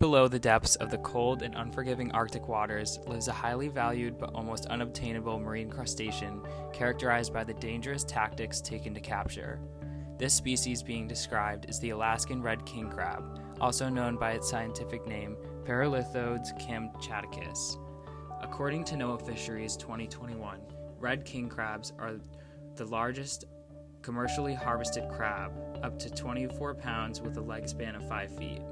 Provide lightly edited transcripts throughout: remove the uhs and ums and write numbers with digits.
below the depths of the cold and unforgiving Arctic waters lives a highly valued but almost unobtainable marine crustacean characterized by the dangerous tactics taken to capture. This species being described is the Alaskan red king crab, also known by its scientific name Paralithodes kamchaticus. According to NOAA Fisheries 2021, red king crabs are the largest commercially harvested crab, up to 24 pounds with a leg span of 5 feet.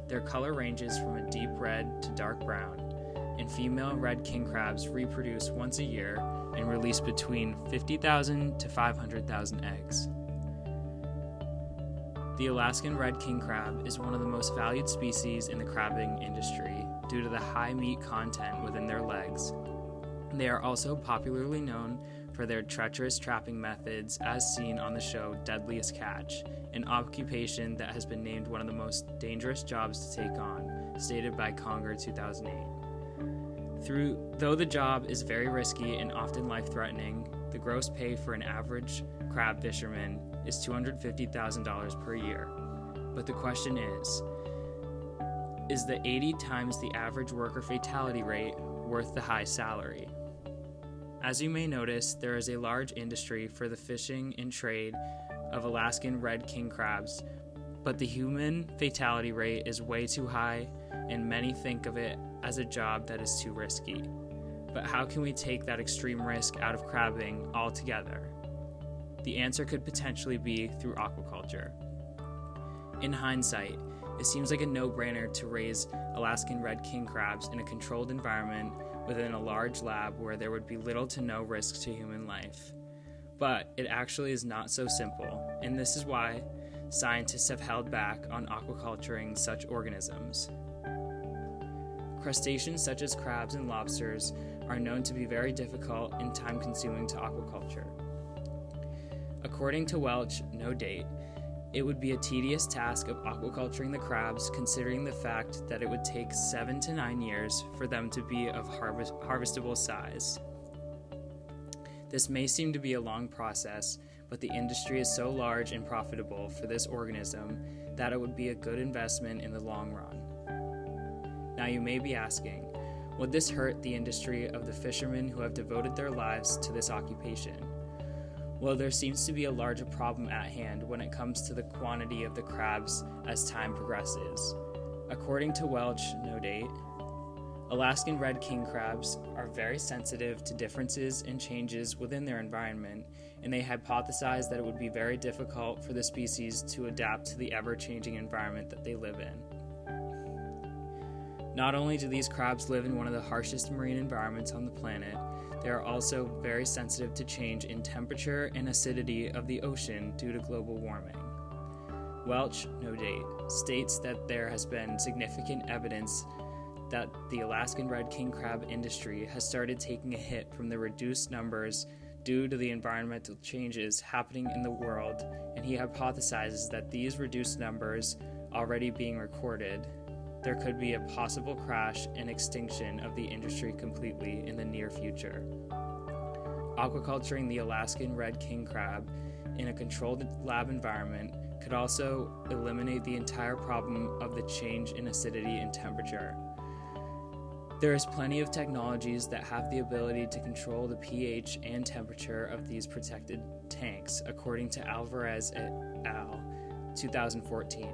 Their color ranges from a deep red to dark brown, and female red king crabs reproduce once a year and release between 50,000 to 500,000 eggs. The Alaskan red king crab is one of the most valued species in the crabbing industry due to the high meat content within their legs. They are also popularly known for their treacherous trapping methods as seen on the show Deadliest Catch, an occupation that has been named one of the most dangerous jobs to take on, stated by Conger 2008. Though the job is very risky and often life-threatening, the gross pay for an average crab fisherman is $250,000 per year. But the question is the 80 times the average worker fatality rate worth the high salary? As you may notice, there is a large industry for the fishing and trade of Alaskan red king crabs, but the human fatality rate is way too high, and many think of it as a job that is too risky. But how can we take that extreme risk out of crabbing altogether? The answer could potentially be through aquaculture. In hindsight, it seems like a no-brainer to raise Alaskan red king crabs in a controlled environment within a large lab where there would be little to no risk to human life. But it actually is not so simple, and this is why scientists have held back on aquaculturing such organisms. Crustaceans such as crabs and lobsters are known to be very difficult and time-consuming to aquaculture. According to Welch, no date, it would be a tedious task of aquaculturing the crabs, considering the fact that it would take 7 to 9 years for them to be of harvestable size. This may seem to be a long process, but the industry is so large and profitable for this organism that it would be a good investment in the long run. Now you may be asking, would this hurt the industry of the fishermen who have devoted their lives to this occupation? Well, there seems to be a larger problem at hand when it comes to the quantity of the crabs as time progresses. According to Welch, no date, Alaskan red king crabs are very sensitive to differences and changes within their environment, and they hypothesize that it would be very difficult for the species to adapt to the ever-changing environment that they live in. Not only do these crabs live in one of the harshest marine environments on the planet, they are also very sensitive to change in temperature and acidity of the ocean due to global warming. Welch, no date, states that there has been significant evidence that the Alaskan red king crab industry has started taking a hit from the reduced numbers due to the environmental changes happening in the world, and he hypothesizes that these reduced numbers already being recorded, there could be a possible crash and extinction of the industry completely in the near future. Aquaculturing the Alaskan red king crab in a controlled lab environment could also eliminate the entire problem of the change in acidity and temperature. There is plenty of technologies that have the ability to control the pH and temperature of these protected tanks, according to Alvarez et al. 2014.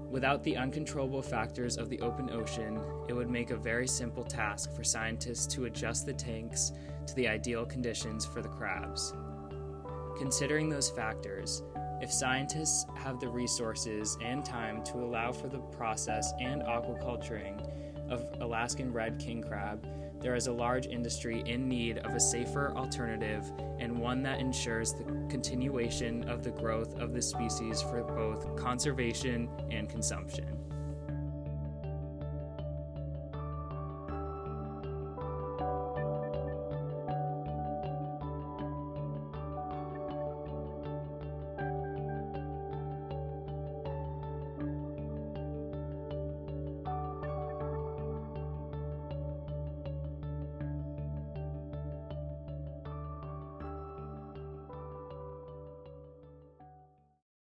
Without the uncontrollable factors of the open ocean, it would make a very simple task for scientists to adjust the tanks to the ideal conditions for the crabs. Considering those factors, if scientists have the resources and time to allow for the process and aquaculturing of Alaskan red king crab, there is a large industry in need of a safer alternative and one that ensures the continuation of the growth of the species for both conservation and consumption.